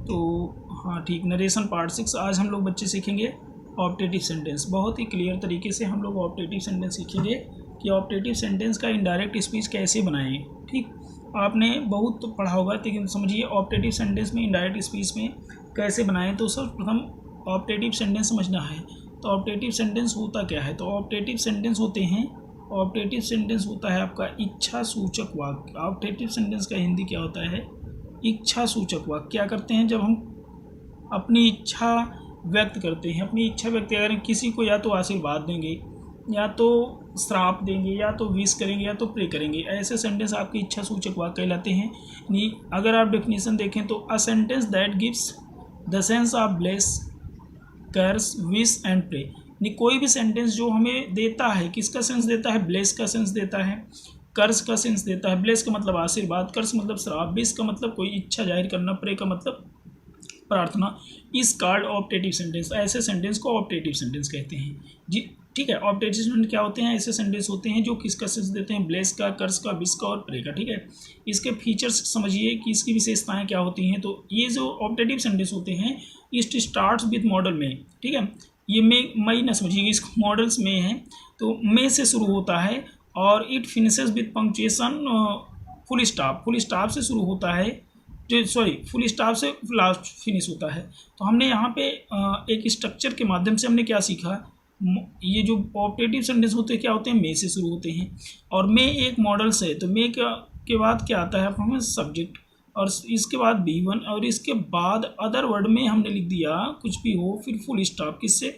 तो हाँ ठीक, नरेशन पार्ट 6। आज हम लोग बच्चे सीखेंगे ऑप्टेटिव सेंटेंस। बहुत ही क्लियर तरीके से हम लोग ऑप्टेटिव सेंटेंस सीखेंगे कि ऑप्टेटिव सेंटेंस का इनडायरेक्ट स्पीच कैसे बनाएं। ठीक, आपने बहुत पढ़ा होगा, लेकिन समझिए ऑप्टेटिव सेंटेंस में इनडायरेक्ट स्पीच में कैसे बनाएं। तो सर्वप्रथम ऑप्टेटिव सेंटेंस समझना है। तो ऑप्टेटिव सेंटेंस होता क्या है? तो ऑप्टेटिव सेंटेंस होते हैं, ऑप्टेटिव सेंटेंस होता है आपका इच्छा सूचक वाक्य। ऑप्टेटिव सेंटेंस का हिंदी क्या होता है? इच्छा सूचक वाक्य। क्या करते हैं? जब हम अपनी इच्छा व्यक्त करते हैं, अपनी इच्छा व्यक्त करें, किसी को या तो आशीर्वाद देंगे, या तो श्राप देंगे, या तो विश करेंगे, या तो प्रे करेंगे, ऐसे सेंटेंस आपकी इच्छा सूचक वाक्य कहलाते हैं। यानी अगर आप डेफिनेशन देखें तो a sentence that gives the sense of bless, curse, wish and pray. यानी कोई भी सेंटेंस जो हमें देता है, किसका सेंस देता है? ब्लेस का सेंस देता है, कर्स का सेंस देता है। ब्लेस का मतलब आशीर्वाद, कर्स मतलब श्राप, विश का मतलब कोई इच्छा जाहिर करना, प्रे का मतलब प्रार्थना। इस कॉल्ड ऑप्टेटिव सेंटेंस। ऐसे सेंटेंस को ऑप्टेटिव सेंटेंस कहते हैं जी। ठीक है, ऑप्टेटिव सेंटेंस क्या होते हैं? ऐसे सेंटेंस होते हैं जो किसका सेंस देते हैं? ब्लेस का, कर्स का, विश का और प्रे का। ठीक है, इसके फीचर्स समझिए कि इसकी विशेषताएं क्या होती हैं। तो ये जो ऑप्टेटिव सेंटेंस होते हैं, इट स्टार्ट्स विद मॉडल में। ठीक है, ये मई ना समझिए, इस मॉडल्स में है तो मे से शुरू होता है और it finishes with punctuation full stop. Full stop से शुरू होता है, जो फुल स्टॉप से लास्ट फिनिश होता है। तो हमने यहाँ पे एक स्ट्रक्चर के माध्यम से हमने क्या सीखा? ये जो ऑप्टेटिव सेंटेंस होते हैं क्या होते हैं? मे से शुरू होते हैं और मे एक मॉडल से। तो मे के बाद क्या आता है? हमें सब्जेक्ट, और इसके बाद B1, और इसके बाद अदर वर्ड में हमने लिख दिया कुछ भी हो, फिर फुल स्टॉप। किससे?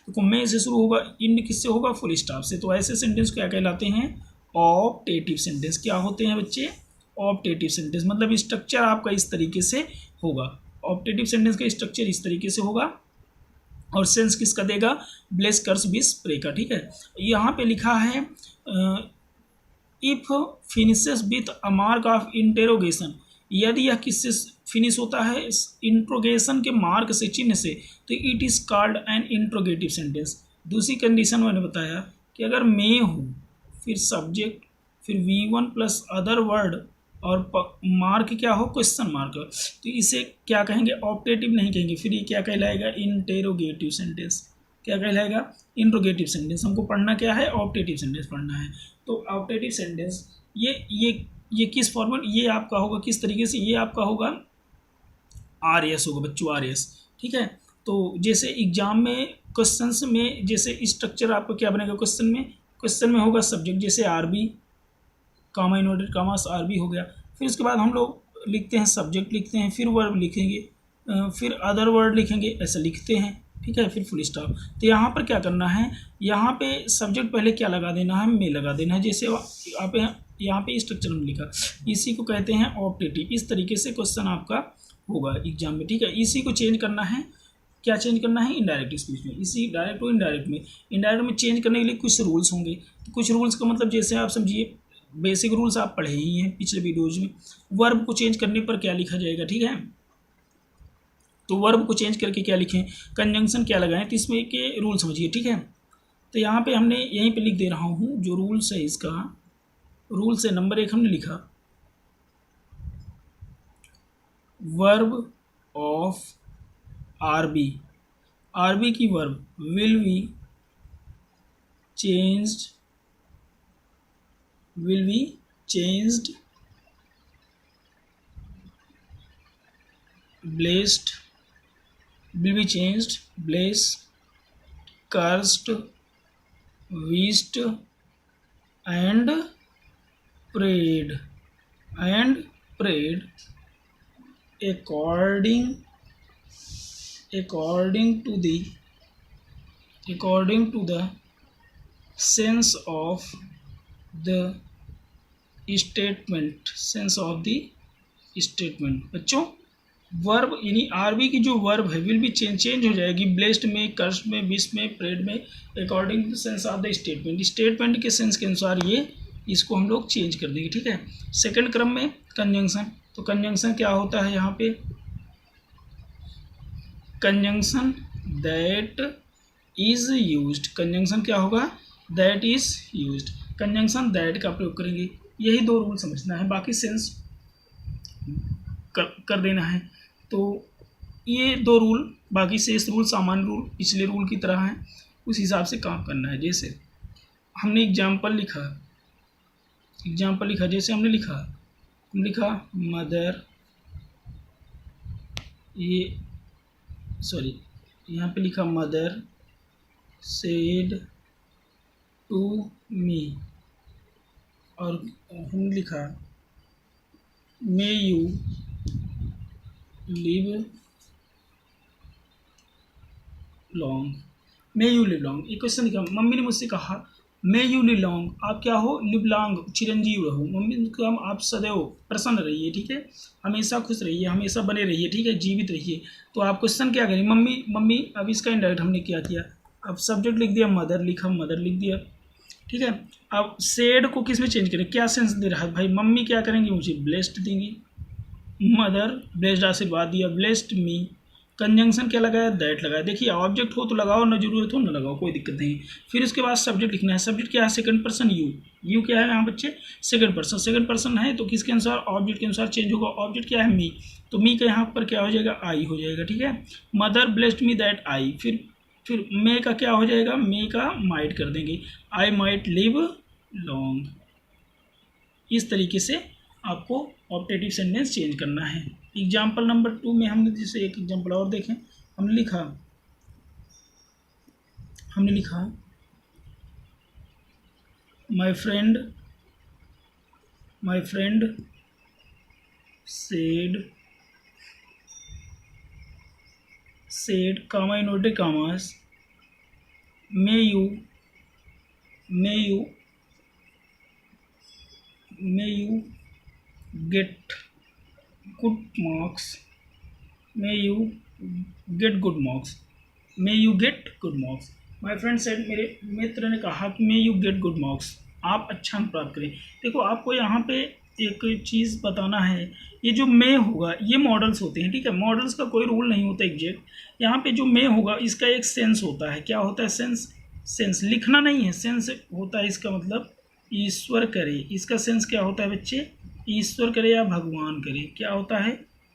तो मे से शुरू होगा, इंड किससे होगा? फुल स्टॉप से। तो ऐसे सेंटेंस क्या कहलाते हैं? Optative sentence. क्या होते हैं बच्चे? Optative sentence. मतलब स्ट्रक्चर आपका इस तरीके से होगा। ऑप्टेटिव सेंटेंस का स्ट्रक्चर इस तरीके से होगा और सेंस किसका देगा? ब्लेस, कर्स, विश, प्रे का। ठीक है, यहाँ पे लिखा है if finishes with a mark of interrogation. यदि यह किससे फिनिश होता है? इंट्रोगेशन के मार्क से, चिन्ह से, तो it is called an interrogative sentence. दूसरी कंडीशन मैंने बताया कि अगर मे हो, फिर सब्जेक्ट, फिर V1 प्लस अदर वर्ड और मार्क क्या हो? क्वेश्चन मार्क, तो इसे क्या कहेंगे? ऑप्टेटिव नहीं कहेंगे। फिर ये क्या कहलाएगा? Interrogative sentence. क्या कहलाएगा? Interrogative sentence. हमको पढ़ना क्या है? ऑप्टेटिव सेंटेंस पढ़ना है। तो ऑप्टेटिव सेंटेंस ये किस फॉर्मेट, ये आपका होगा किस तरीके से? ये आपका होगा RS होगा बच्चों, RS। ठीक है, तो जैसे एग्जाम में क्वेश्चंस में जैसे स्ट्रक्चर आपका क्या बनेगा? क्वेश्चन में होगा सब्जेक्ट, जैसे RB, कामा इन्वर्टेड कामास, RB हो गया। फिर उसके बाद हम लोग लिखते हैं सब्जेक्ट, लिखते हैं, फिर वर्ब लिखेंगे, फिर अदर वर्ड लिखेंगे, ऐसा लिखते हैं। ठीक है, फिर फुल स्टॉप। तो यहाँ पर क्या करना है? यहाँ पे सब्जेक्ट पहले क्या लगा देना है? मे लगा देना है। जैसे आप यहाँ पे स्ट्रक्चर में लिखा, इसी को कहते हैं ऑप्टेटिव। इस तरीके से क्वेश्चन आपका होगा एग्जाम में। ठीक है, इसी को चेंज करना है। क्या चेंज करना है? इनडायरेक्ट स्पीच में। इसी डायरेक्ट और इनडायरेक्ट में, इनडायरेक्ट में चेंज करने के लिए कुछ रूल्स होंगे। तो कुछ रूल्स का मतलब जैसे आप समझिए, बेसिक रूल्स आप पढ़े ही हैं पिछले वीडियोज में। वर्ब को चेंज करने पर क्या लिखा जाएगा? ठीक है, तो वर्ब को चेंज करके क्या लिखें? कंजंक्शन क्या लगाएं? तो इसमें के रूल समझिए। ठीक है, तो यहाँ पे हमने यहीं पे लिख दे रहा हूँ जो रूल्स है इसका। रूल्स है नंबर 1 हमने लिखा, वर्ब ऑफ RB। RB की verb will be changed, blessed, will be changed, blessed, cursed, wished and prayed according to the sense of the statement। बच्चों, वर्ब यानी RB की जो वर्ब है विल भी चेंज हो जाएगी। ब्लेस्ड में, कर्स में, विश में, प्रेड में, according to sense of the statement के सेंस के अनुसार ये इसको हम लोग चेंज कर देंगे। ठीक है, सेकंड क्रम में कंजंक्शन। तो कंजंक्शन क्या होता है? यहाँ पे conjunction that is used. Conjunction क्या होगा? That is used. Conjunction that का प्रयोग करेंगे। यही 2 रूल समझना है, बाकी सेंस कर देना है। तो ये 2 रूल, बाकी शेष रूल सामान्य रूल पिछले रूल की तरह हैं, उस हिसाब से काम करना है। जैसे हमने एग्जाम्पल लिखा, जैसे हमने लिखा मदर, ये सॉरी यहाँ पे लिखा मदर सेड टू मी, और हमने लिखा may you live long, may you live long. एक क्वेश्चन लिखा, मम्मी ने मुझसे कहा मे यू लिव लॉन्ग, आप क्या हो, लिव लॉन्ग, चिरंजीव रहो। मम्मी ने कहा आप सदैव प्रसन्न रहिए, ठीक है, हमेशा खुश रहिए, हमेशा बने रहिए, ठीक है, जीवित रहिए। तो आप क्वेश्चन क्या करें, मम्मी। अब इसका इनडायरेक्ट हमने क्या किया, अब सब्जेक्ट लिख दिया मदर, लिखा मदर लिख दिया, ठीक है। अब सेड को किस में चेंज करें, क्या सेंस दे रहा है भाई, मम्मी क्या करेंगी, मुझे ब्लेस्ड देंगी, मदर ब्लेस्ड आशीर्वाद दिया, ब्लेस्ड मी, कंजंक्शन क्या लगाया, दैट लगाया। देखिए ऑब्जेक्ट हो तो लगाओ, ना जरूरत हो ना लगाओ, कोई दिक्कत नहीं। फिर उसके बाद सब्जेक्ट लिखना है, सब्जेक्ट क्या है, सेकंड पर्सन यू क्या है यहाँ बच्चे, सेकंड पर्सन है, तो किसके अनुसार, ऑब्जेक्ट के अनुसार चेंज होगा। ऑब्जेक्ट क्या है, मी, तो मी का यहाँ पर क्या हो जाएगा, आई हो जाएगा, ठीक है। Mother blessed me that I, फिर मे का क्या हो जाएगा, मे का माइट कर देंगे, आई माइट लिव लॉन्ग। इस तरीके से आपको ऑप्टेटिव सेंटेंस चेंज करना है। एग्जाम्पल नंबर 2 में हमने जैसे एक एग्जाम्पल और देखें, हमने लिखा my friend said comma inverted commas may you get good marks, may you get good marks, my friend said, मेरे मित्र ने कहा कि may you get good marks, आप अच्छा अंक प्राप्त करें। देखो आपको यहाँ पे एक चीज़ बताना है, ये जो मे होगा ये मॉडल्स होते हैं, ठीक है, मॉडल्स का कोई रूल नहीं होता एग्जैक्ट। यहाँ पे जो मे होगा इसका एक सेंस होता है, क्या होता है, सेंस लिखना नहीं है, सेंस होता है, इसका मतलब ईश्वर करे, इसका सेंस क्या होता है बच्चे, ईश्वर करे या भगवान करे, क्या होता है,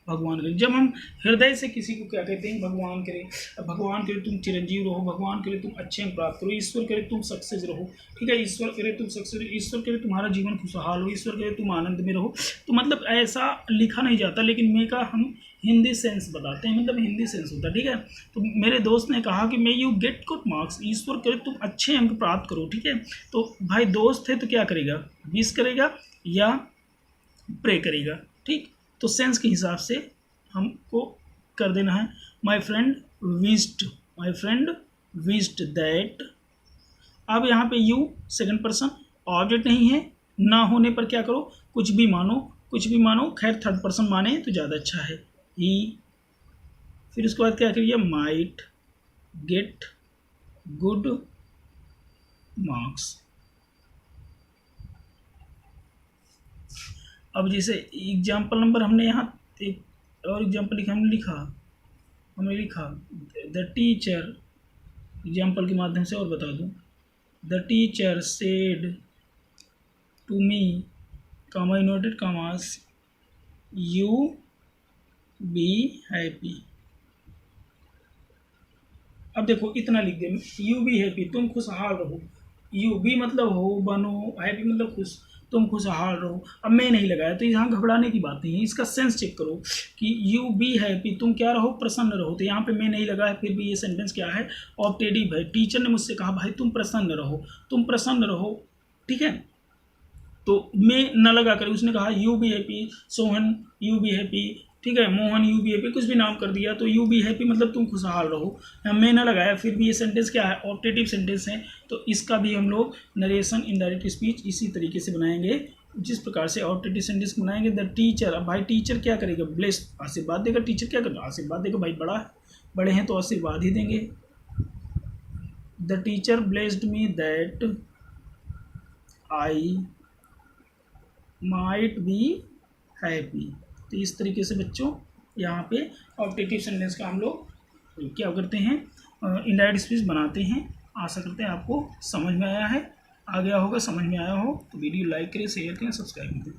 भगवान करे। जब हम हृदय से किसी को क्या कहते हैं, भगवान करे, भगवान करे तुम चिरंजीव रहो, भगवान करे तुम अच्छे अंक प्राप्त करो, ईश्वर करे तुम सक्सेस रहो, ठीक है, ईश्वर करे तुम सक्सेस, ईश्वर करे तुम्हारा जीवन खुशहाल हो, ईश्वर करे तुम आनंद में रहो। तो मतलब ऐसा लिखा नहीं जाता, लेकिन मे का हम हिंदी सेंस बताते हैं, मतलब हिंदी सेंस होता है, ठीक है। तो मेरे दोस्त ने कहा कि may you get good marks, ईश्वर करे तुम अच्छे अंक प्राप्त करो, ठीक है। तो भाई दोस्त है तो क्या करेगा, विश करेगा या प्रे करेगा, ठीक। तो सेंस के हिसाब से हमको कर देना है, माई फ्रेंड विश्ड दैट। अब यहाँ पे यू सेकंड पर्सन, ऑब्जेक्ट नहीं है, ना होने पर क्या करो, कुछ भी मानो, खैर थर्ड पर्सन माने तो ज़्यादा अच्छा है, ही। फिर उसके बाद क्या करिए, माइट गेट गुड मार्क्स। अब जैसे एग्जाम्पल नंबर हमने यहाँ एक और एग्जाम्पल लिखा, हमने लिखा द टीचर, एग्जाम्पल के माध्यम से और बता दूँ, the teacher said to me comma inverted commas you be happy. अब देखो इतना लिख दे, यू बी हैप्पी, तुम खुशहाल रहो, यू बी मतलब हो, बनो, हैप्पी मतलब खुश, तुम खुशहाल रहो। अब मैं नहीं लगाया तो यहाँ घबराने की बात नहीं है, इसका सेंस चेक करो कि यू बी हैप्पी, तुम क्या रहो, प्रसन्न रहो। तो यहाँ पे मैं नहीं लगाया, फिर भी ये सेंटेंस क्या है, ऑप्टेटिव है। टीचर ने मुझसे कहा भाई तुम प्रसन्न रहो, ठीक है। तो मैं न लगा कर उसने कहा you be happy, Sohan you be happy, ठीक है, मोहन यू बी हैप्पी, कुछ भी नाम कर दिया तो यू बी हैप्पी मतलब तुम खुशहाल रहो। मैं ना लगाया, फिर भी ये सेंटेंस क्या है, ऑप्टेटिव सेंटेंस है। तो इसका भी हम लोग नरेशन इनडायरेक्ट स्पीच इसी तरीके से बनाएंगे, जिस प्रकार से ऑप्टेटिव सेंटेंस बनाएंगे। द टीचर, अब भाई टीचर क्या करेगा, ब्लेस, आशीर्वाद देगा। टीचर क्या करेगा, आशीर्वाद देगा, भाई बड़े हैं तो आशीर्वाद ही देंगे। The teacher blessed me that I might be happy. तो इस तरीके से बच्चों यहाँ पे ऑप्टेटिव सेंटेंस का हम लोग क्या करते हैं, इनडायरेक्ट स्पीच बनाते हैं। आशा करते हैं आपको समझ में आया है, आ गया होगा, समझ में आया हो तो वीडियो लाइक करें, शेयर करें, सब्सक्राइब करें।